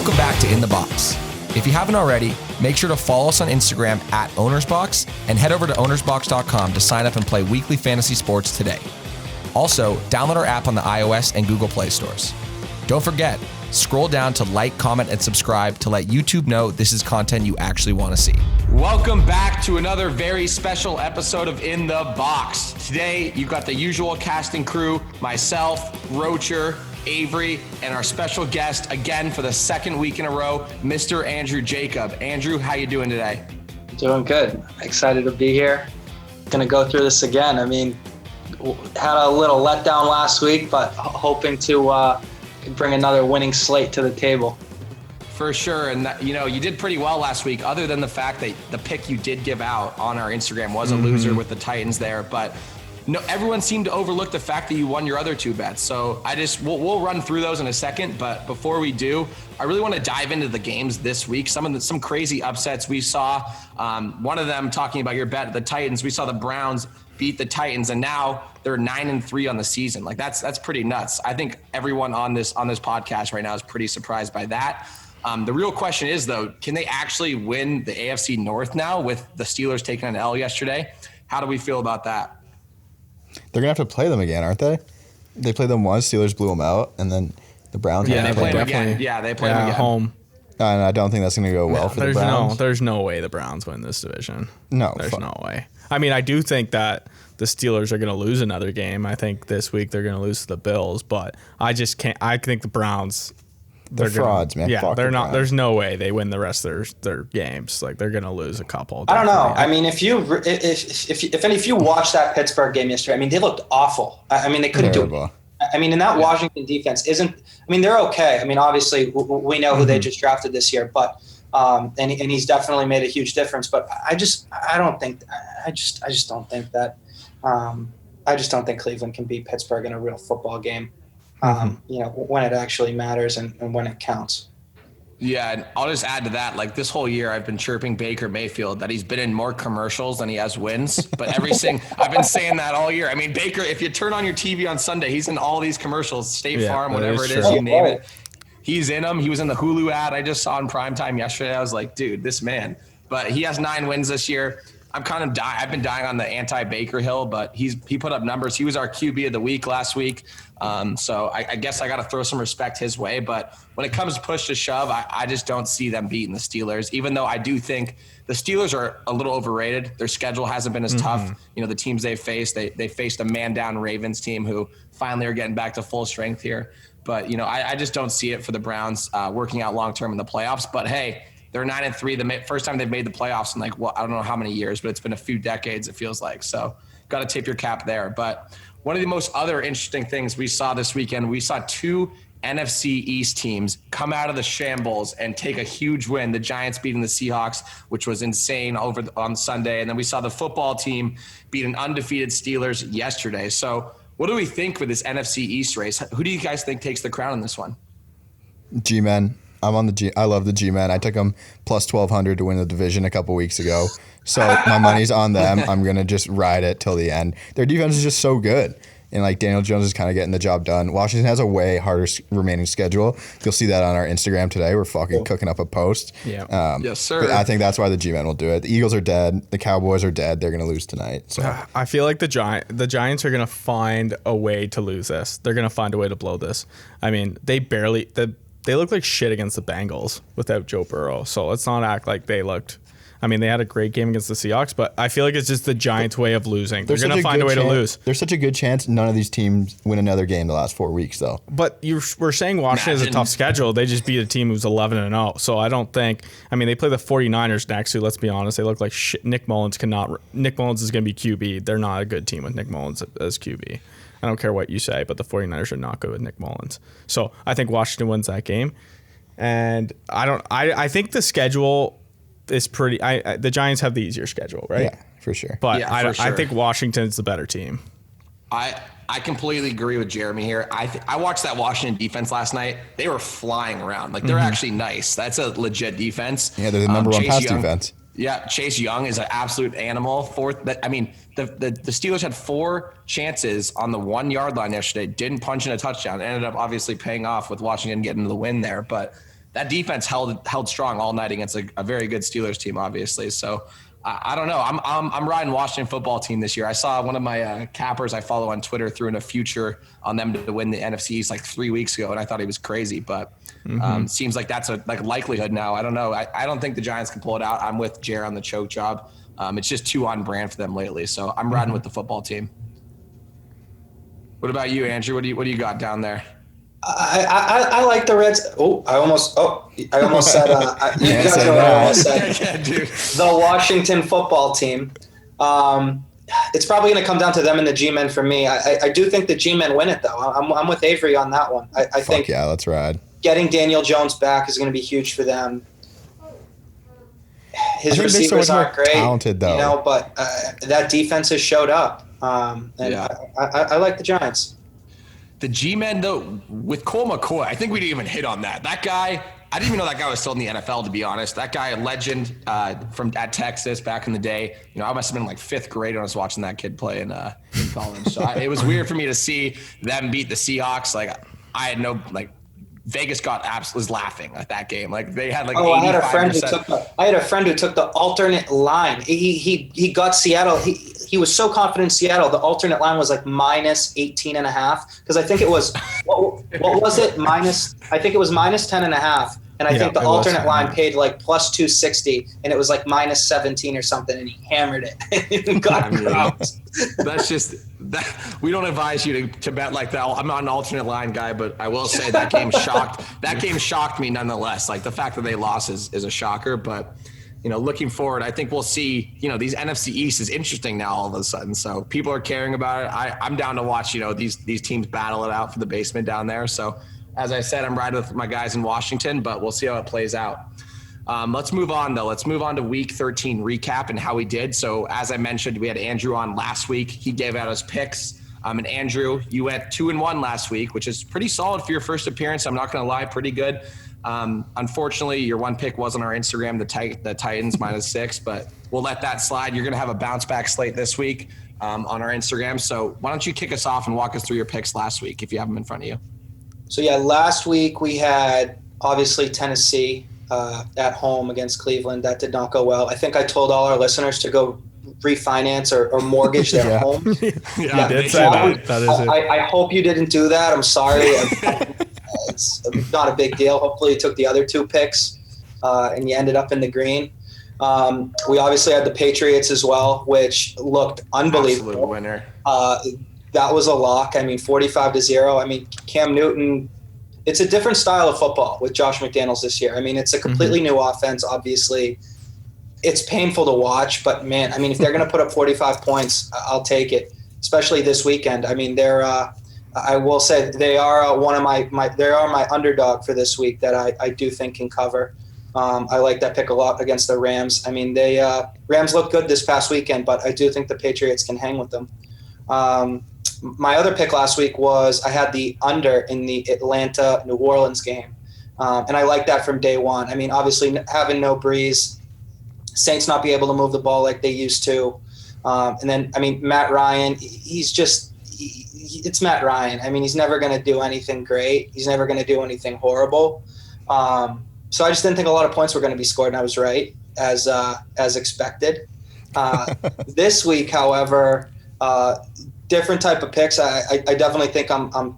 Welcome back to In the Box. If you haven't already, make sure to follow us on Instagram at OwnersBox and head over to OwnersBox.com to sign up and play weekly fantasy sports today. Also, download our app on the iOS and Google Play stores. Don't forget, scroll down to like, comment, and subscribe to let YouTube know this is content you actually want to see. Welcome back to another very special episode of In the Box. Today, you've got the usual cast and crew, myself, Rocher, Avery, and our special guest, again for the second week in a row, Mr. Andrew Jacob. Andrew, how you doing today? Doing good. Excited to be here. Gonna go through this again. I mean, had a little letdown last week, but hoping to bring another winning slate to the table. For sure, and you did pretty well last week, other than the fact that the pick you did give out on our Instagram was a loser with the Titans there, but no, everyone seemed to overlook the fact that you won your other two bets. So we'll run through those in a second. But before we do, I really want to dive into the games this week. Some crazy upsets we saw. One of them, talking about your bet, the Titans. We saw the Browns beat the Titans, and now they're 9-3 on the season. Like that's pretty nuts. I think everyone on this podcast right now is pretty surprised by that. The real question is though, can they actually win the AFC North now with the Steelers taking an L yesterday? How do we feel about that? They're going to have to play them again, aren't they? They played them once, Steelers blew them out, and then the Browns they play them again. Yeah, they play them again. Home. And I don't think that's going to go well for the Browns. There's no way the Browns win this division. No. There's no way. I mean, I do think that the Steelers are going to lose another game. I think this week they're going to lose to the Bills, but I just can't. I think the Browns... They're frauds, man. Yeah, Fuck they're not. Browns. There's no way they win the rest of their games. Like they're gonna lose a couple. I don't know. I mean, if you watch that Pittsburgh game yesterday, I mean, they looked awful. I mean, they couldn't do it. I mean, and that Washington defense isn't. I mean, they're okay. I mean, obviously we know who they just drafted this year, but and he's definitely made a huge difference. But I just don't think that. I just don't think Cleveland can beat Pittsburgh in a real football game. When it actually matters and when it counts. Yeah, and I'll just add to that, like this whole year I've been chirping Baker Mayfield that he's been in more commercials than he has wins, but I've been saying that all year. I mean, Baker, if you turn on your TV on Sunday, he's in all these commercials, State Farm, whatever it is, you name it. He's in them. He was in the Hulu ad I just saw in primetime yesterday. I was like, dude, this man. But he has 9 wins this year. I've been dying on the anti-Baker Hill, but he put up numbers. He was our QB of the week last week. So I guess I got to throw some respect his way. But when it comes push to shove, I just don't see them beating the Steelers, even though I do think the Steelers are a little overrated. Their schedule hasn't been as tough. The teams they've faced, they faced a man-down Ravens team who finally are getting back to full strength here. But, I just don't see it for the Browns working out long-term in the playoffs. But, hey, they're 9-3, the first time they've made the playoffs in I don't know how many years, but it's been a few decades, it feels like. So got to tip your cap there. But one of the most other interesting things we saw this weekend, we saw 2 NFC East teams come out of the shambles and take a huge win. The Giants beating the Seahawks, which was insane on Sunday. And then we saw the football team beat an undefeated Steelers yesterday. So what do we think with this NFC East race? Who do you guys think takes the crown in this one? G-Men. I'm on the G. I love the G-Men. I took them plus 1,200 to win the division a couple weeks ago. So my money's on them. I'm going to just ride it till the end. Their defense is just so good. And Daniel Jones is kind of getting the job done. Washington has a way harder remaining schedule. You'll see that on our Instagram today. We're fucking cooking up a post. Yeah. Yes, sir. But I think that's why the G-Men will do it. The Eagles are dead. The Cowboys are dead. They're going to lose tonight. So I feel like the Giants are going to find a way to lose this. They're going to find a way to blow this. I mean, they look like shit against the Bengals without Joe Burrow. So let's not act like they looked. I mean, they had a great game against the Seahawks, but I feel like it's just the Giants' way of losing. They're going to find a way to lose. There's such a good chance none of these teams win another game the last 4 weeks, though. But we're saying Washington has a tough schedule. They just beat a team who's 11-0. So I don't think. I mean, they play the 49ers next, who, let's be honest, they look like shit. Nick Mullins is going to be QB. They're not a good team with Nick Mullins as QB. I don't care what you say, but the 49ers are not good with Nick Mullins. So I think Washington wins that game. And I think the schedule is pretty. The Giants have the easier schedule, right? Yeah, for sure. But I think Washington's the better team. I completely agree with Jeremy here. I watched that Washington defense last night. They were flying around. They're actually nice. That's a legit defense. Yeah, they're the number one pass defense. Yeah, Chase Young is an absolute animal. The Steelers had 4 chances on the 1 yard line yesterday. Didn't punch in a touchdown. Ended up obviously paying off with Washington getting the win there. But that defense held strong all night against a very good Steelers team, obviously. So I don't know. I'm riding Washington football team this year. I saw one of my cappers I follow on Twitter threw in a future on them to win the NFC East like 3 weeks ago, and I thought he was crazy. But seems like that's a likelihood now. I don't know. I don't think the Giants can pull it out. I'm with Jer on the choke job. It's just too on brand for them lately. So I'm riding with the football team. What about you, Andrew? What do you got down there? I like the Reds. I almost said. You guys know what I almost said. Yeah, dude. The Washington football team. It's probably going to come down to them and the G-men for me. I do think the G-men win it, though. I'm with Avery on that one. I think yeah, let's ride. Getting Daniel Jones back is going to be huge for them. His receivers aren't great, talented, though. but that defense has showed up. I like the Giants. The G-men, though, with Cole McCoy, I think we didn't even hit on that. That guy, I didn't even know that guy was still in the NFL, to be honest. That guy, a legend at Texas back in the day. I must have been like 5th grade when I was watching that kid play in college. So it was weird for me to see them beat the Seahawks. Like, I had no, Vegas was laughing at that game. Like, they had 85%. I had a friend who took the alternate line. He got Seattle. He was so confident in Seattle. The alternate line was minus 18.5 because I think it was what was it I think it was minus 10.5, and I think the alternate line paid plus 260, and it was minus 17 or something, and he hammered it and got dropped. That's just that. We don't advise you to bet like that. I'm not an alternate line guy, but I will say that game shocked me nonetheless. The fact that they lost is a shocker, but. Looking forward, I think we'll see, these NFC East is interesting now all of a sudden. So people are caring about it. I'm down to watch, these teams battle it out for the basement down there. So as I said, I'm riding with my guys in Washington, but we'll see how it plays out. Let's move on, though. Let's move on to week 13 recap and how we did. So as I mentioned, we had Andrew on last week. He gave out his picks. And Andrew, you went 2-1 last week, which is pretty solid for your first appearance. I'm not going to lie, pretty good. Unfortunately, your one pick was on our Instagram, the Titans -6, but we'll let that slide. You're going to have a bounce back slate this week on our Instagram. So why don't you kick us off and walk us through your picks last week if you have them in front of you? So, last week we had obviously Tennessee at home against Cleveland. That did not go well. I think I told all our listeners to go refinance or mortgage their home. You did say that. That is it. I hope you didn't do that. I'm sorry. It's not a big deal. Hopefully you took the other 2 picks and you ended up in the green. We obviously had the Patriots as well, which looked unbelievable. Absolute winner. That was a lock. 45-0. Cam Newton, it's a different style of football with Josh McDaniels this year. It's a completely new offense, obviously. It's painful to watch, but man, if they're going to put up 45 points, I'll take it, especially this weekend. They're I will say they are they are my underdog for this week that I do think can cover. I like that pick a lot against the Rams. Rams looked good this past weekend, but I do think the Patriots can hang with them. My other pick last week was I had the under in the Atlanta-New Orleans game, and I like that from day one. Obviously having no Breeze, Saints not be able to move the ball like they used to, and then Matt Ryan, it's Matt Ryan. He's never going to do anything great. He's never going to do anything horrible. So I just didn't think a lot of points were going to be scored, and I was right, as expected. This week, however, different type of picks. I definitely think I'm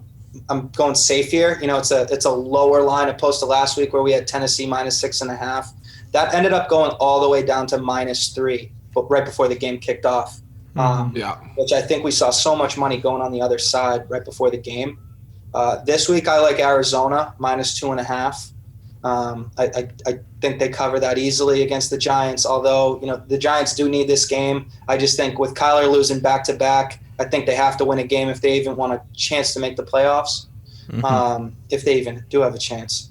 going safe here. It's a lower line opposed to last week where we had Tennessee -6.5. That ended up going all the way down to -3, but right before the game kicked off. Which I think we saw so much money going on the other side right before the game. This week I like Arizona -2.5. I think they cover that easily against the Giants, although the Giants do need this game. I just think with Kyler losing back-to-back, I think they have to win a game if they even want a chance to make the playoffs, if they even do have a chance.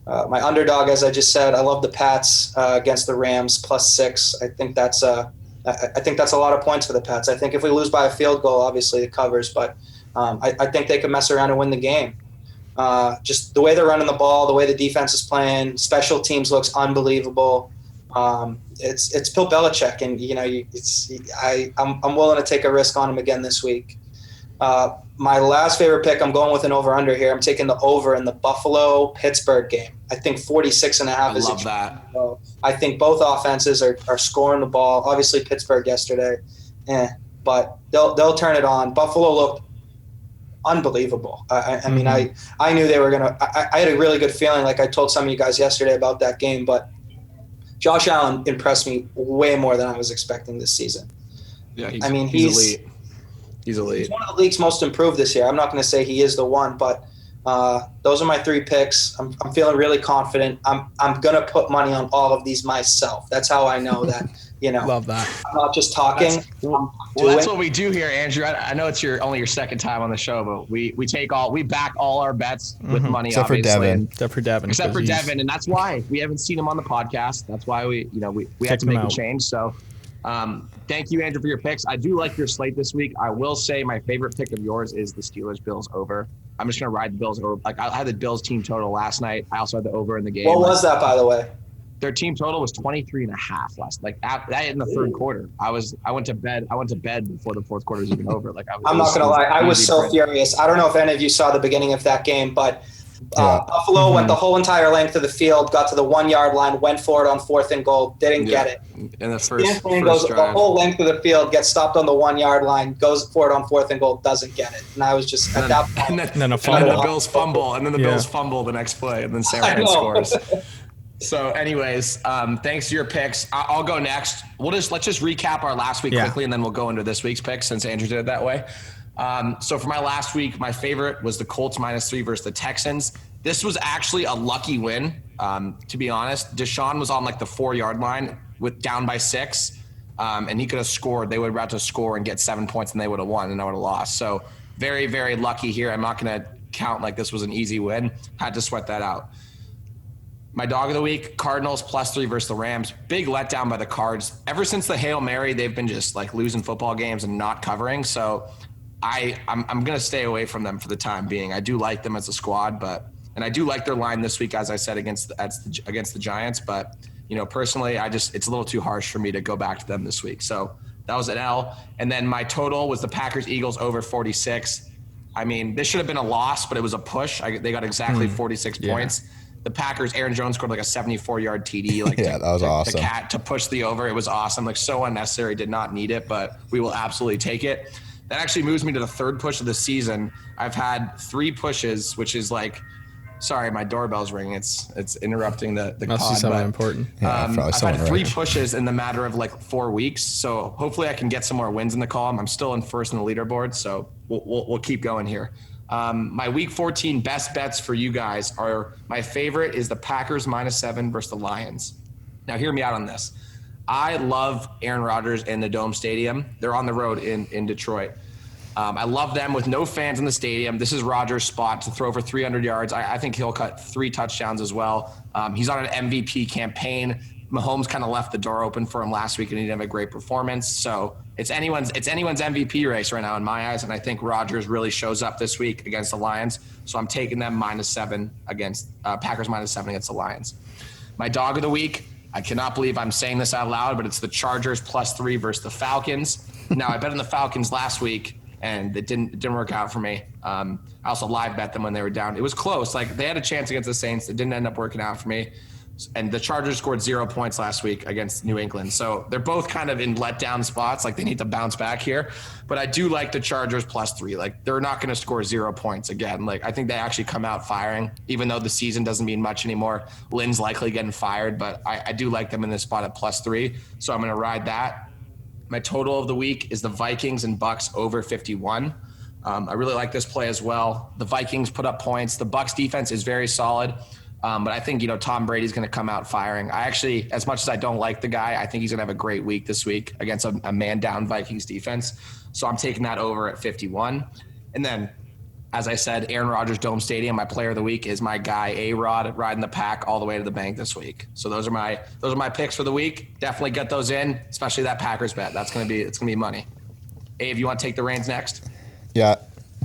My underdog, as I just said, I love the Pats against the Rams +6. I think that's a lot of points for the Pats. I think if we lose by a field goal, obviously it covers, but I think they could mess around and win the game. Just the way they're running the ball, the way the defense is playing, special teams looks unbelievable. It's Bill Belichick, and I'm willing to take a risk on him again this week. My last favorite pick, I'm going with an over-under here. I'm taking the over in the Buffalo-Pittsburgh game. I think 46.5 is I love that. I think both offenses are scoring the ball. Obviously, Pittsburgh yesterday, but they'll turn it on. Buffalo looked unbelievable. I mean, I knew they were going to – I had a really good feeling, like I told some of you guys yesterday about that game, but Josh Allen impressed me way more than I was expecting this season. Yeah, he's elite. He's elite. He's one of the league's most improved this year. I'm not going to say he is the one, but those are my 3 picks. I'm feeling really confident. I'm going to put money on all of these myself. That's how I know that, Love that. I'm not just talking. That's what we do here, Andrew. I know it's only your second time on the show, but we back all our bets with money, Except obviously. for Devin. Except for Devin, and that's why we haven't seen him on the podcast. That's why we had to make a change. So thank you, Andrew, for your picks. I do like your slate this week. I will say my favorite pick of yours is the Steelers-Bills over. I'm just going to ride the Bills over. Like, I had the Bills team total last night. I also had the over in the game. What was that, by the way? Their team total was 23.5 last. Like that in the third quarter. I went to bed before the fourth quarter was even over. Like I'm not going to lie. I was so furious. I don't know if any of you saw the beginning of that game, but Buffalo went the whole entire length of the field, got to the 1 yard line, went for it on 4th and goal, didn't get it. In the first goes drive. The whole length of the field, gets stopped on the 1 yard line, goes for it on 4th and goal, doesn't get it. And I was just at that point. And then a fumble. And then the Bills fumble, and then the Bills fumble the next play, and then Sam Ryan scores. So, anyways, thanks to your picks. I'll go next. Let's just recap our last week quickly, and then we'll go into this week's picks since Andrew did it that way. So for my last week, my favorite was the Colts -3 versus the Texans. This was actually a lucky win, to be honest. Deshaun was on like the 4 yard line with down by 6, and he could have scored. They would have had to score and get 7 points, and they would have won, and I would have lost. So very, very lucky here. I'm not going to count like this was an easy win. Had to sweat that out. My dog of the week, Cardinals +3 versus the Rams. Big letdown by the Cards. Ever since the Hail Mary, they've been just like losing football games and not covering. So I'm going to stay away from them for the time being. I do like them as a squad, and I do like their line this week, as I said, against the Giants. But, personally, it's a little too harsh for me to go back to them this week. So that was an L. And then my total was the Packers-Eagles over 46. I mean, this should have been a loss, but it was a push. They got exactly 46 points. The Packers, Aaron Jones scored like a 74-yard TD. That was awesome. To push the over, it was awesome. Like, so unnecessary, did not need it, but we will absolutely take it. That actually moves me to the third push of the season. I've had 3 pushes, which is like, sorry, my doorbell's ringing. It's interrupting the Must pod. Be something important. Yeah, I've had 3 pushes in the matter of like 4 weeks. So hopefully I can get some more wins in the column. I'm still in first in the leaderboard, so we'll keep going here. My week 14 best bets for you guys are, my favorite is the Packers -7 versus the Lions. Now hear me out on this. I love Aaron Rodgers in the Dome Stadium. They're on the road in Detroit. I love them with no fans in the stadium. This is Rodgers' spot to throw for 300 yards. I think he'll cut 3 touchdowns as well. He's on an MVP campaign. Mahomes kind of left the door open for him last week, and he didn't have a great performance. So it's anyone's MVP race right now in my eyes, and I think Rodgers really shows up this week against the Lions. So I'm taking them -7 against Packers -7 against the Lions. My dog of the week, I cannot believe I'm saying this out loud, but it's the Chargers +3 versus the Falcons. Now, I bet on the Falcons last week, and it didn't work out for me. I also live bet them when they were down. It was close. Like, they had a chance against the Saints. It didn't end up working out for me. And the Chargers scored 0 points last week against New England. So they're both kind of in letdown spots. Like, they need to bounce back here. But I do like the Chargers +3. Like, they're not going to score 0 points again. Like, I think they actually come out firing, even though the season doesn't mean much anymore. Lynn's likely getting fired, but I do like them in this spot at +3. So I'm going to ride that. My total of the week is the Vikings and Bucks over 51. I really like this play as well. The Vikings put up points. The Bucks defense is very solid. But I think, Tom Brady's going to come out firing. I actually, as much as I don't like the guy, I think he's going to have a great week this week against a man-down Vikings defense. So I'm taking that over at 51. And then, as I said, Aaron Rodgers Dome Stadium, my player of the week is my guy, A-Rod, riding the pack all the way to the bank this week. So those are my picks for the week. Definitely get those in, especially that Packers bet. It's going to be money. Abe, you want to take the reins next? Yeah.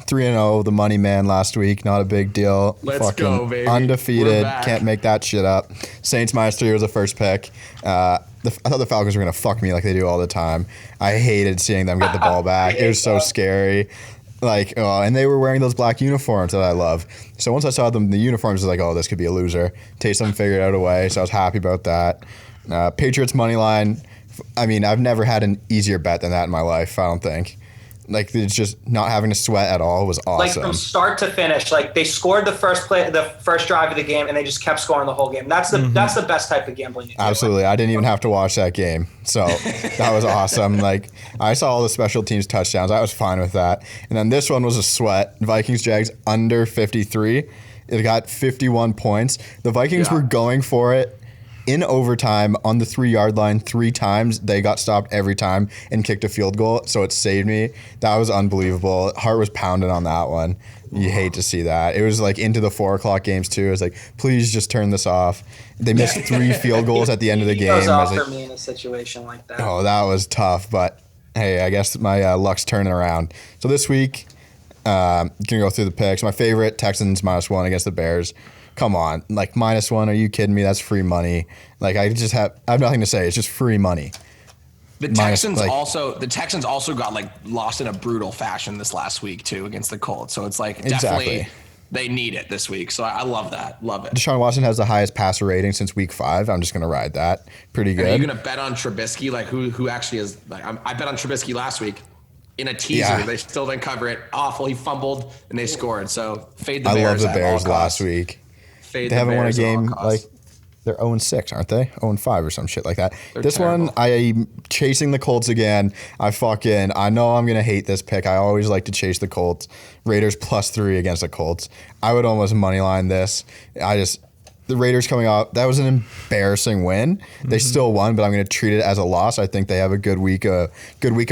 3-0, the money man last week. Not a big deal. Let's go, baby. Undefeated. Can't make that shit up. Saints -3 was the first pick. I thought the Falcons were going to fuck me like they do all the time. I hated seeing them get the ball back. It was so scary. Like, oh, and they were wearing those black uniforms that I love. So once I saw them, the uniforms, I was like, oh, this could be a loser. Taysom figured out a way, so I was happy about that. Patriots money line. I mean, I've never had an easier bet than that in my life, I don't think. Like, it's just not having to sweat at all was awesome. Like, from start to finish, like, they scored the first drive of the game, and they just kept scoring the whole game. That's the best type of gambling. Absolutely. I didn't even have to watch that game. So that was awesome. Like, I saw all the special teams touchdowns. I was fine with that. And then this one was a sweat. Vikings-Jags under 53. It got 51 points. The Vikings were going for it in overtime on the 3-yard line 3 times. They got stopped every time and kicked a field goal, so it saved me. That was unbelievable. Heart was pounding on that one. You hate to see that. It was like into the 4 o'clock games too. It was like, please just turn this off. They missed 3 field goals at the end of the game. It goes off like, for me in a situation like that. Oh, that was tough, but hey, I guess my luck's turning around. So this week, gonna go through the picks. My favorite, Texans -1 against the Bears. Come on, like -1? Are you kidding me? That's free money. Like, I have nothing to say. It's just free money. The Texans also got like lost in a brutal fashion this last week too against the Colts. So it's like definitely they need it this week. So I love that. Love it. Deshaun Watson has the highest passer rating since week 5. I'm just gonna ride that. Pretty good. Are you gonna bet on Trubisky? Like who actually is? Like I bet on Trubisky last week. In a teaser, They still didn't cover it. Awful. He fumbled and they scored. So fade the Bears. I love the Bears last week. They haven't won a game, like, they're 0-6, aren't they? 0-5 or some shit like that. This one, I'm chasing the Colts again. I know I'm going to hate this pick. I always like to chase the Colts. Raiders +3 against the Colts. I would almost moneyline this. The Raiders coming off, that was an embarrassing win. They still won, but I'm going to treat it as a loss. I think they have a good week of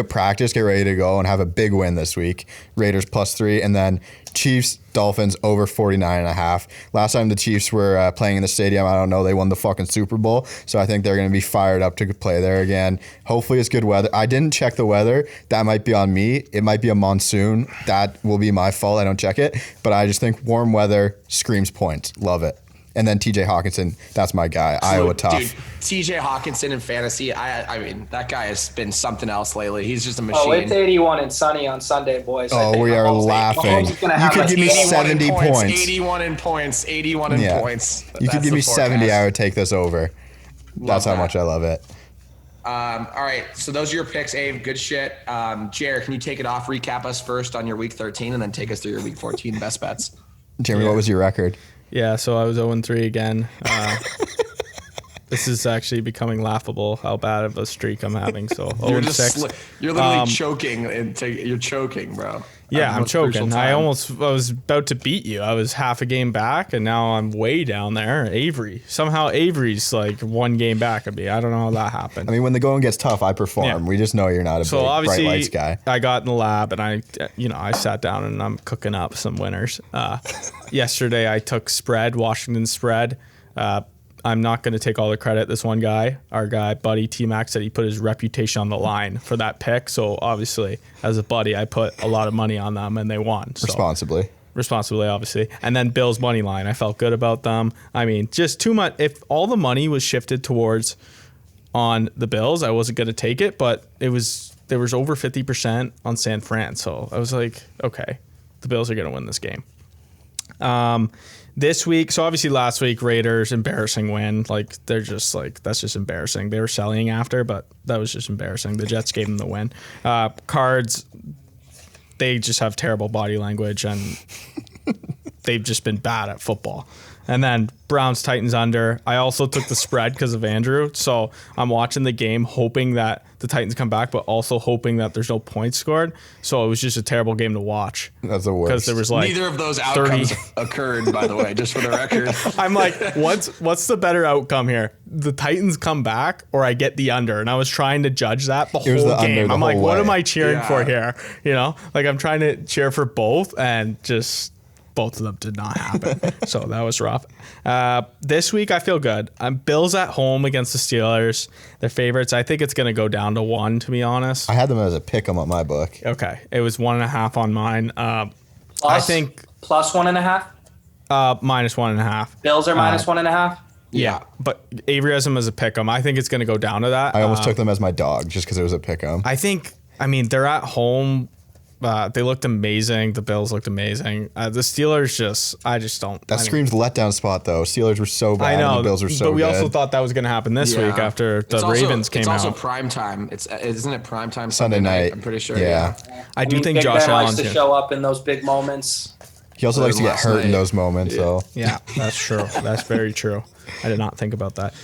practice, get ready to go, and have a big win this week. Raiders +3, and then Chiefs, Dolphins over 49.5. Last time the Chiefs were playing in the stadium, I don't know, they won the fucking Super Bowl, so I think they're going to be fired up to play there again. Hopefully it's good weather. I didn't check the weather. That might be on me. It might be a monsoon. That will be my fault. I don't check it, but I just think warm weather screams points. Love it. And then TJ Hawkinson, that's my guy. Iowa tough. Dude, TJ Hawkinson in fantasy, I mean, that guy has been something else lately. He's just a machine. Oh, it's 81 and sunny on Sunday, boys. Oh, we are laughing. You could give me 70 points. 81 in points. 81 in points. You could give me 70. I would take this over. That's how much I love it. All right, so those are your picks, Abe. Good shit. Jared, can you take it off? Recap us first on your week 13 and then take us through your week 14 best bets. Jeremy, what was your record? Yeah, so I was 0-3 again. This is actually becoming laughable how bad of a streak I'm having. So 0-6. You're literally choking. You're choking, bro. Yeah, I'm choking. I was about to beat you. I was half a game back, and now I'm way down there. Somehow Avery's like 1 game back of me. I don't know how that happened. I mean, when the going gets tough, I perform. Yeah. We just know you're not a big bright lights guy. I got in the lab, and I sat down and I'm cooking up some winners. Yesterday I took Washington spread. I'm not going to take all the credit. This one guy, our guy, Buddy T-Mac, said he put his reputation on the line for that pick. So obviously, as a buddy, I put a lot of money on them and they won. So. Responsibly, obviously. And then Bill's money line. I felt good about them. I mean, just too much. If all the money was shifted towards on the Bills, I wasn't going to take it. But there was over 50% on San Fran. So I was like, okay, the Bills are going to win this game. This week, so obviously last week, Raiders, embarrassing win. Like, they're just like, that's just embarrassing. They were selling after, but that was just embarrassing. The Jets gave them the win. Cards, they just have terrible body language, and they've just been bad at football. And then Browns, Titans under. I also took the spread because of Andrew. So I'm watching the game hoping that the Titans come back, but also hoping that there's no points scored. So it was just a terrible game to watch. That's the worst. Because there was like neither of those outcomes occurred, by the way, just for the record. I'm like, what's the better outcome here? The Titans come back or I get the under? And I was trying to judge that the whole game. I'm like, what am I cheering for here? You know, like I'm trying to cheer for both and just... both of them did not happen. So that was rough. This week, I feel good. Bills at home against the Steelers. They're favorites. I think it's going to go down to 1, to be honest. I had them as a pick 'em on my book. Okay. It was 1.5 on mine. I think... Plus 1.5? -1.5. Bills are -1.5? Yeah. But Avery has them as a pick 'em. I think it's going to go down to that. I almost took them as my dog just because it was a pick 'em. I mean, they're at home They looked amazing. The Bills looked amazing. The Steelers I just don't. That screams letdown spot though. Steelers were so bad. I know. And the Bills were so but we good. also thought that was going to happen this week after the Ravens came out. It's also prime time. Isn't it prime time Sunday night? I'm pretty sure. Yeah. I do think Big Josh Ben likes Allen to show up in those big moments. He also likes to get hurt in those moments. So yeah, that's true. That's very true. I did not think about that.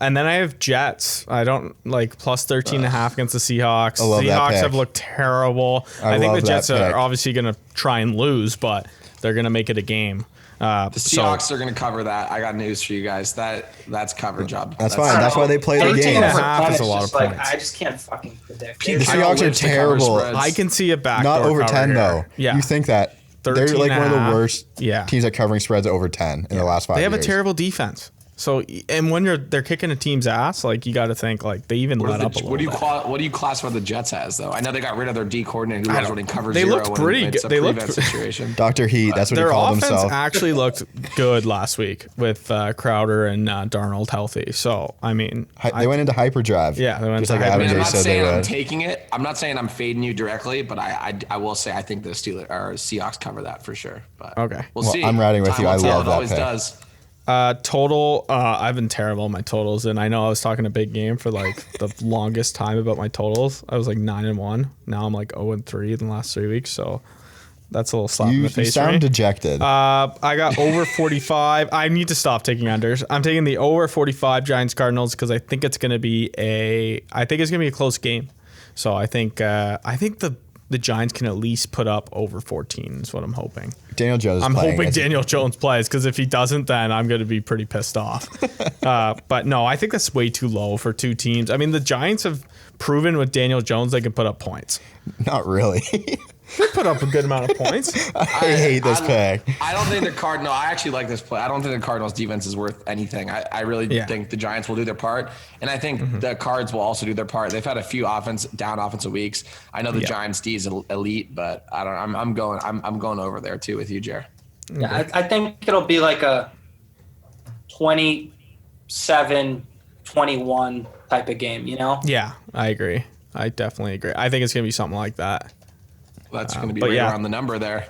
And then I have Jets. I don't like plus 13.5 against the Seahawks. I love that Seahawks pick. have looked terrible. I think love the Jets that are pick. obviously going to try and lose, but they're going to make it a game. The Seahawks are going to cover that. I got news for you guys. That's cover job. that's fine. That's why they play the 13 game. and a half is a lot of Like, points. I just can't fucking predict. The it. Seahawks are terrible. I can see a backdoor Not over cover 10 here. though. Yeah. You think that 13 they're like and one of a the half. worst Yeah. teams at covering spreads over 10 in the last 5 They years. have a terrible defense. So, and when they're kicking a team's ass, like you got to think like they even let up a little What do you bit. what do you classify the Jets as though? I know they got rid of their D coordinator who was running cover They zero. looked pretty It's a good. They looked- prevent situation. Dr. Heat, that's what Their he called offense himself. actually looked good last week with Crowder and Darnold healthy. So, I mean, They went into hyperdrive. Yeah, they went just into like hyper- Adam I'm J not said they saying I'm would. taking it. I'm not saying I'm fading you directly, but I will say I think the Steelers or Seahawks cover that for sure. But Okay. we'll Well, see. I'm riding with Time you. will I tell. love It that always pick. does. total, I've been terrible at my totals, and I know I was talking a big game for like the longest time about my totals. I was like 9-1. Now I'm like 0-3 in the last 3 weeks. So that's a little slap in You the face. for sound me. dejected. I got over 45. I need to stop taking unders. I'm taking the over 45 Giants Cardinals because I think it's going to be a close game. So I think the Giants can at least put up over 14 is what I'm hoping. Daniel Jones. I'm playing. hoping It's- Daniel Jones plays because if he doesn't, then I'm going to be pretty pissed off. But no, I think that's way too low for two teams. I mean, the Giants have proven with Daniel Jones they can put up points. Not really. They put up a good amount of points. I hate this pick. I don't think the Cardinals. I actually like this play. I don't think the Cardinals defense is worth anything. I really think the Giants will do their part, and I think the Cards will also do their part. They've had a few offensive weeks. I know the Giants D is elite, but I don't. I'm going over there too with you, Jer. Yeah, I think it'll be like a 27-21 type of game, you know? Yeah, I agree. I definitely agree. I think it's going to be something like that. That's going to be but right yeah. around the number there.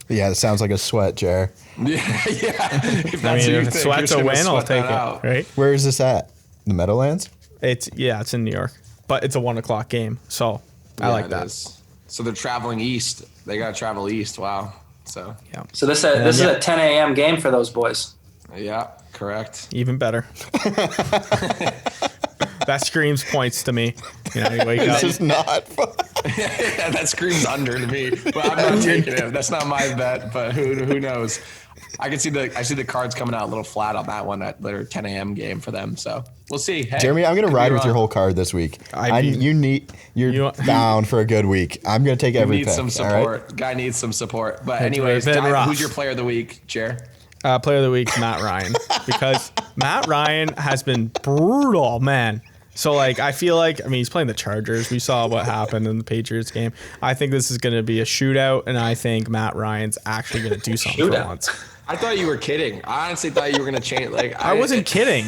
Yeah, it sounds like a sweat, Jer. Yeah. If I that's mean, what you if think, sweat's you're a just win, gonna I'll sweat take that it. out. Right? Where is this at? The Meadowlands? It's in New York, but it's a 1:00 game, so I like it that. is. So they're traveling east. They got to travel east. Wow. So So this is a 10 a.m. game for those boys. yeah, correct. Even better. That screams points to me. You know, you wake up. This is not fun. Yeah, that screams under to me, but I'm not taking it. That's not my bet, but who knows? I see the Cards coming out a little flat on that one at their 10 a.m. game for them. So we'll see. Hey, Jeremy, I'm gonna could be ride with your wrong. whole card this week. I mean- You're bound for a good week. I'm gonna take every Needs pick. some all right? support. Guy needs some support. But It's anyways, been Guy, rough. who's your player of the week, Jer? Player of the week, Matt Ryan, because Matt Ryan has been brutal, man. So like, I feel like, I mean, he's playing the Chargers. We saw what happened in the Patriots game. I think this is going to be a shootout, and I think Matt Ryan's actually going to do something for Shootout. once. I thought you were kidding. I honestly thought you were gonna change. Like I wasn't kidding.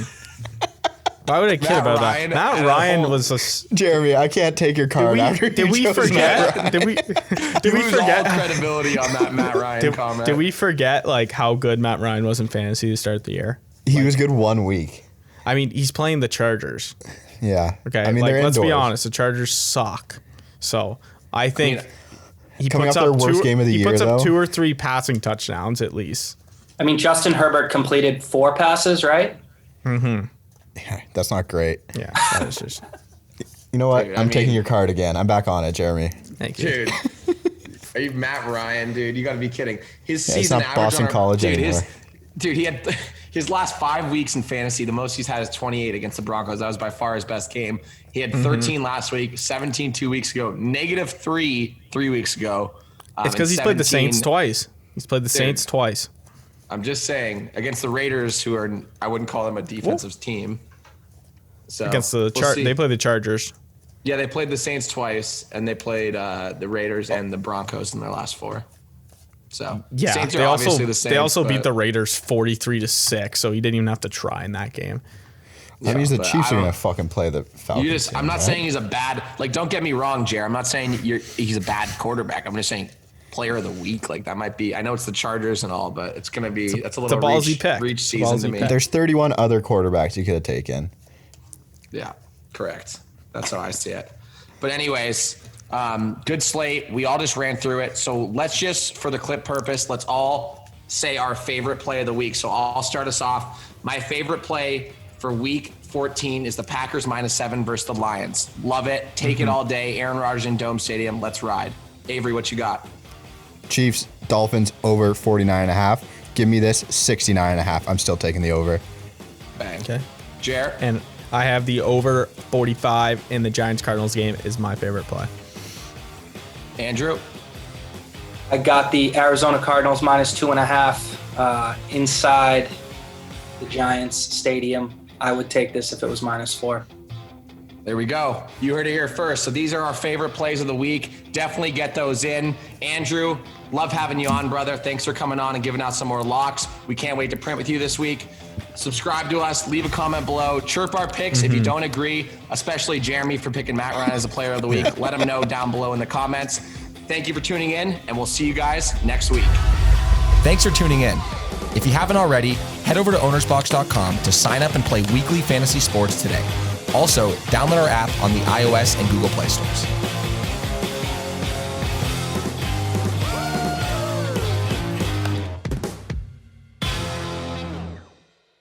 Why would I kid Matt about Ryan that? Matt and a Ryan whole- was a. Jeremy, I can't take your card after Did you we chose Matt Ryan. forget? Did we Lose all forget? credibility on that Matt Ryan comment. Did we forget like how good Matt Ryan was in fantasy to start the year? He was good 1 week. I mean, he's playing the Chargers. Yeah. Okay, I mean, like they're let's be indoors. honest, the Chargers suck. So I think he coming puts off their up worst two, game of the he year, puts up though. 2 or 3 passing touchdowns at least. I mean, Justin Herbert completed 4 passes, right? That's not great. Yeah, that is just. You know what? Dude, I I'm taking mean- your card again. I'm back on it, Jeremy. Thank you. Dude, are you Matt Ryan, dude? You got to be kidding. His Yeah, it's season not average Boston on our, College dude, anymore. He had his last 5 weeks in fantasy. The most he's had is 28 against the Broncos. That was by far his best game. He had 13 last week, 17 2 weeks ago, -3 3 weeks ago. It's because he's played the 17 Saints twice. He's played the Saints twice. I'm just saying against the Raiders, who are I wouldn't call them a defensive team. So Against the we'll see. they play the Chargers. Yeah, they played the Saints twice, and they played the Raiders and the Broncos in their last 4. So Yeah, Saints they are also obviously the Saints, they also beat but- the Raiders 43-6, so he didn't even have to try in that game. I mean, the Chiefs are going to fucking play the Falcons. I'm not saying he's a bad, like, don't get me wrong, Jared. I'm not saying he's a bad quarterback. I'm just saying player of the week. Like, that might be, I know it's the Chargers and all, but it's going to be, that's a little ballsy reach season to me. There's 31 other quarterbacks you could have taken. Yeah, correct. That's how I see it. But anyways, good slate. We all just ran through it. So let's just, for the clip purpose, let's all say our favorite play of the week. So I'll start us off. My favorite play for week 14 is the Packers -7 versus the Lions. Love it. Take it all day. Aaron Rodgers in Dome Stadium. Let's ride. Avery, what you got? Chiefs, Dolphins over 49.5. Give me this 69.5. I'm still taking the over. Bang. Okay. Jared? And I have the over 45 in the Giants-Cardinals game is my favorite play. Andrew? I got the Arizona Cardinals -2.5 inside the Giants stadium. I would take this if it was -4. There we go. You heard it here first. So these are our favorite plays of the week. Definitely get those in. Andrew, love having you on, brother. Thanks for coming on and giving out some more locks. We can't wait to print with you this week. Subscribe to us. Leave a comment below. Chirp our picks if you don't agree, especially Jeremy for picking Matt Ryan as a player of the week. Let him know down below in the comments. Thank you for tuning in, and we'll see you guys next week. Thanks for tuning in. If you haven't already, head over to OwnersBox.com to sign up and play weekly fantasy sports today. Also, download our app on the iOS and Google Play stores.